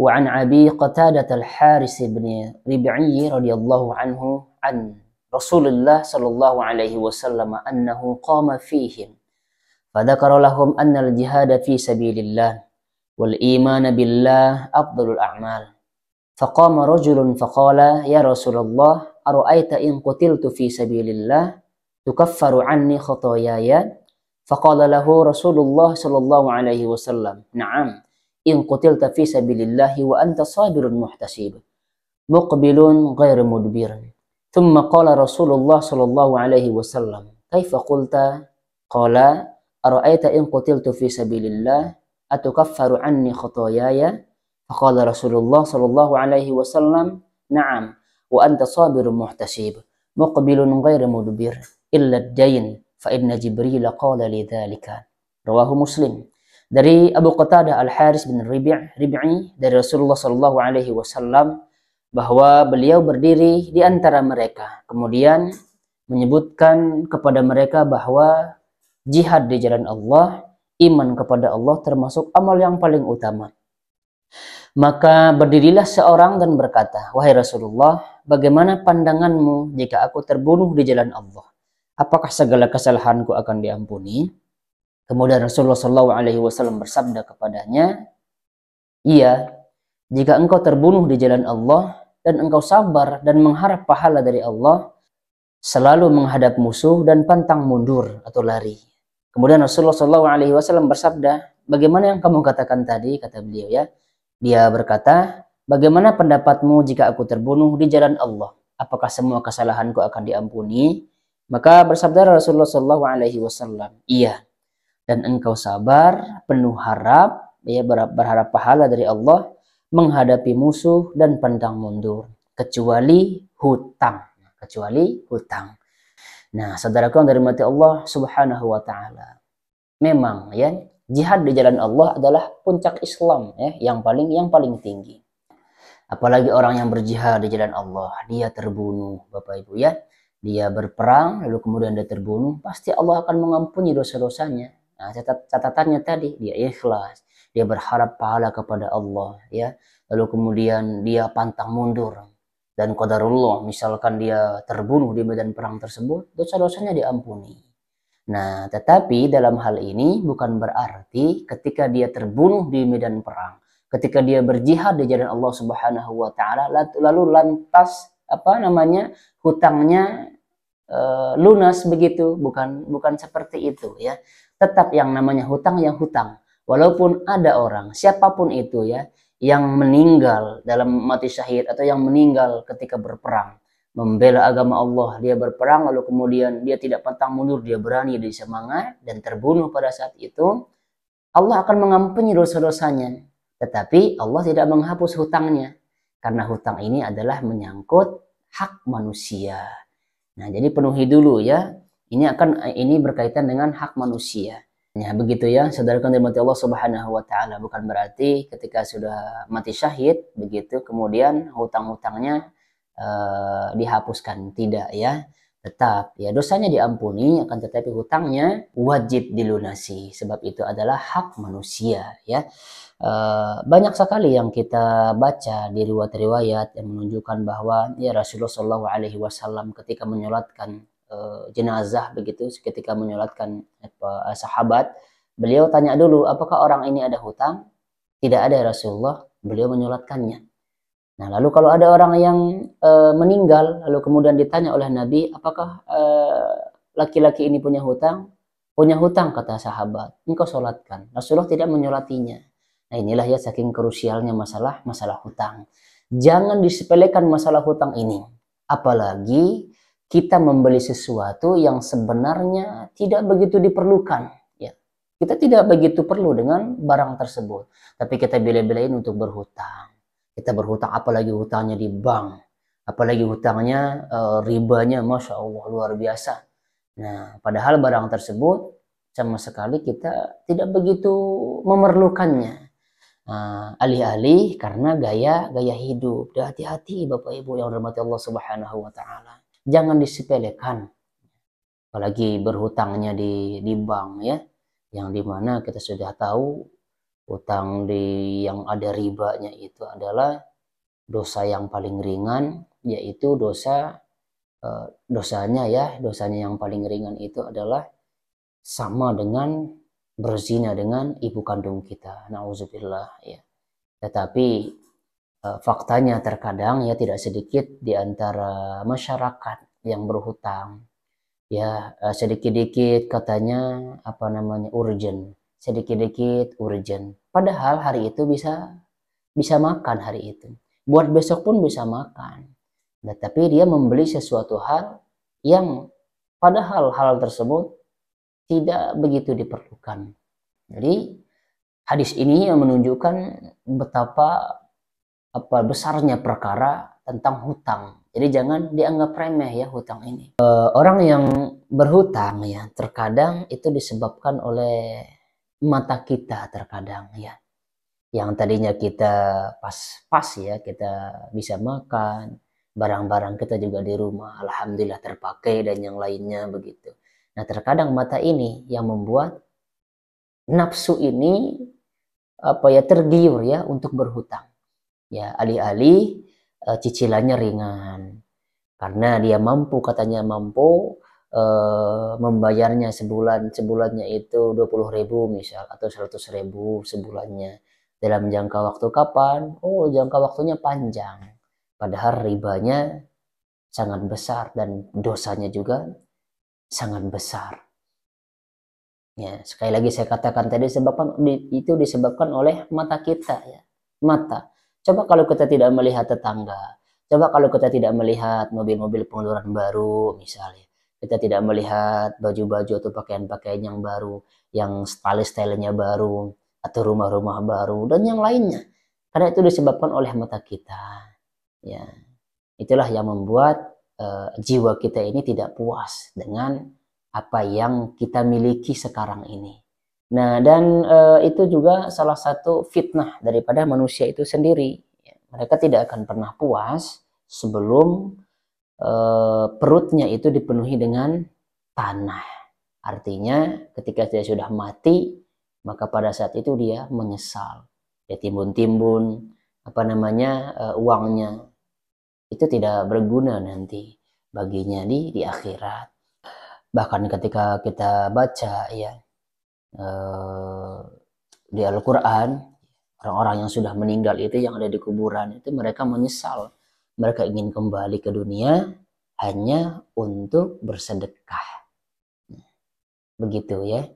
Wa an Abi Qatadah al-Haris bin Rib'i radhiyallahu anhu an Rasulullah sallallahu alaihi wasallam annahu qama fihim fadzakara lahum anna al-jihada fi sabilillah wal iman billah afdalul a'mal. Faqama rajulun faqala ya Rasulullah ara'aita in qutiltu fi sabilillah tukaffaru anni khotoyaya. Faqala lahu Rasulullah sallallahu alaihi wasallam na'am in qutilta fi sabilillahi wa anta sabirun muhtasib muqbilun ghairu mudbir. Thumma qala Rasulullah sallallahu alaihi wasallam kaifa qulta? Qala ara'aita in qutiltu fi sabilillah atukaffaru anni khotoyaya. Faqala Rasulullah sallallahu alaihi wasallam na'am wa anta sabirun muhtasib muqbilun ghairu mudbir illa ad-dain fa inna Jibril qala lidzalika. Rawahu Muslim. Dari Abu Qatadah Al-Haris bin Rib'i dari Rasulullah sallallahu alaihi wasallam bahwa beliau berdiri di antara mereka kemudian menyebutkan kepada mereka bahwa jihad di jalan Allah, iman kepada Allah termasuk amal yang paling utama. Maka berdirilah seorang dan berkata, wahai Rasulullah, bagaimana pandanganmu jika aku terbunuh di jalan Allah? Apakah segala kesalahanku akan diampuni? Kemudian Rasulullah SAW bersabda kepadanya, iya, jika engkau terbunuh di jalan Allah dan engkau sabar dan mengharap pahala dari Allah, selalu menghadap musuh dan pantang mundur atau lari. Kemudian Rasulullah SAW bersabda, bagaimana yang kamu katakan tadi? Kata beliau ya. Dia berkata, bagaimana pendapatmu jika aku terbunuh di jalan Allah? Apakah semua kesalahanku akan diampuni? Maka bersabda Rasulullah SAW, iya. Dan engkau sabar, penuh harap, ya berharap pahala dari Allah, menghadapi musuh dan pantang mundur, kecuali hutang. Nah, saudaraku yang dirahmati Allah Subhanahu wa taala. Memang ya, jihad di jalan Allah adalah puncak Islam ya, yang paling tinggi. Apalagi orang yang berjihad di jalan Allah, dia terbunuh, Bapak Ibu ya. Dia berperang lalu kemudian dia terbunuh, pasti Allah akan mengampuni dosa-dosanya. Nah, catatannya tadi, dia ikhlas, dia berharap pahala kepada Allah ya. Lalu kemudian dia pantang mundur. Dan qadarullah, misalkan dia terbunuh di medan perang tersebut, dosa-dosanya diampuni. Nah, tetapi dalam hal ini bukan berarti ketika dia terbunuh di medan perang, ketika dia berjihad di jalan Allah Subhanahu wa taala lalu lantas hutangnya lunas begitu, bukan seperti itu ya. Tetap yang namanya hutang yang hutang. Walaupun ada orang siapapun itu ya yang meninggal dalam mati syahid atau yang meninggal ketika berperang membela agama Allah, dia berperang lalu kemudian dia tidak pantang mundur, dia berani, dia semangat dan terbunuh pada saat itu, Allah akan mengampuni dosa-dosanya. Tetapi Allah tidak menghapus hutangnya karena hutang ini adalah menyangkut hak manusia. Nah, jadi penuhi dulu ya. Ini berkaitan dengan hak manusia. Ya, begitu ya, saudara yang dirahmati Allah Subhanahu wa taala. Bukan berarti ketika sudah mati syahid begitu kemudian hutang-hutangnya dihapuskan, tidak ya. Tetap ya dosanya diampuni, akan tetapi hutangnya wajib dilunasi sebab itu adalah hak manusia ya. Banyak sekali yang kita baca di riwayat-riwayat yang menunjukkan bahwa ya Rasulullah Shallallahu Alaihi Wasallam ketika menyolatkan jenazah begitu, ketika menyolatkan sahabat, beliau tanya dulu, apakah orang ini ada hutang? Tidak ada ya Rasulullah, beliau menyolatkannya. Nah, lalu kalau ada orang yang meninggal, lalu kemudian ditanya oleh Nabi, apakah laki-laki ini punya hutang? Punya hutang, kata sahabat, engkau sholatkan. Rasulullah tidak menyolatinya. Nah, inilah ya saking krusialnya masalah hutang. Jangan disepelekan masalah hutang ini. Apalagi kita membeli sesuatu yang sebenarnya tidak begitu diperlukan. Ya. Kita tidak begitu perlu dengan barang tersebut. Tapi kita bela-belain untuk berhutang. Kita berhutang, apalagi hutangnya di bank. Apalagi hutangnya ribanya Masya Allah luar biasa. Nah, padahal barang tersebut sama sekali kita tidak begitu memerlukannya. Alih-alih karena gaya hidup. Hati-hati Bapak Ibu yang dirahmati Allah Subhanahu wa taala. Jangan disepelekan. Apalagi berhutangnya di bank ya, yang dimana kita sudah tahu Hutang yang ada ribanya itu adalah dosa yang paling ringan, yaitu dosanya yang paling ringan itu adalah sama dengan berzina dengan ibu kandung kita. Nauzubillah ya. Tetapi faktanya terkadang ya tidak sedikit di antara masyarakat yang berhutang ya, sedikit-dikit katanya apa namanya urgent, sedikit-dikit urgent. Padahal hari itu bisa bisa makan hari itu. Buat besok pun bisa makan. Nah, tapi dia membeli sesuatu hal yang padahal hal tersebut tidak begitu diperlukan. Jadi hadis ini yang menunjukkan betapa besarnya perkara tentang hutang. Jadi jangan dianggap remeh ya hutang ini. Orang yang berhutang ya terkadang itu disebabkan oleh mata kita terkadang ya. Yang tadinya kita pas-pas ya, kita bisa makan, barang-barang kita juga di rumah alhamdulillah terpakai dan yang lainnya begitu. Nah, terkadang mata ini yang membuat nafsu ini tergiur ya untuk berhutang. Ya, alih-alih cicilannya ringan. Karena dia katanya mampu membayarnya sebulannya itu 20.000 misal atau 100.000 sebulannya. Dalam jangka waktu kapan? Oh, jangka waktunya panjang. Padahal ribanya sangat besar dan dosanya juga sangat besar. Ya, sekali lagi saya katakan tadi itu disebabkan oleh mata kita ya. Mata. Coba kalau kita tidak melihat tetangga, coba kalau kita tidak melihat mobil-mobil pengeluaran baru misalnya. Kita tidak melihat baju-baju atau pakaian-pakaian yang baru, yang style-stylenya baru, atau rumah-rumah baru dan yang lainnya. Karena itu disebabkan oleh mata kita. Ya. Itulah yang membuat jiwa kita ini tidak puas dengan apa yang kita miliki sekarang ini. Nah, dan itu juga salah satu fitnah daripada manusia itu sendiri. Mereka tidak akan pernah puas sebelum perutnya itu dipenuhi dengan tanah. Artinya ketika dia sudah mati, maka pada saat itu dia menyesal. Dia timbun-timbun uangnya itu tidak berguna nanti baginya di akhirat. Bahkan ketika kita baca ya di Al-Quran, orang-orang yang sudah meninggal itu yang ada di kuburan itu mereka menyesal, mereka ingin kembali ke dunia hanya untuk bersedekah, begitu ya.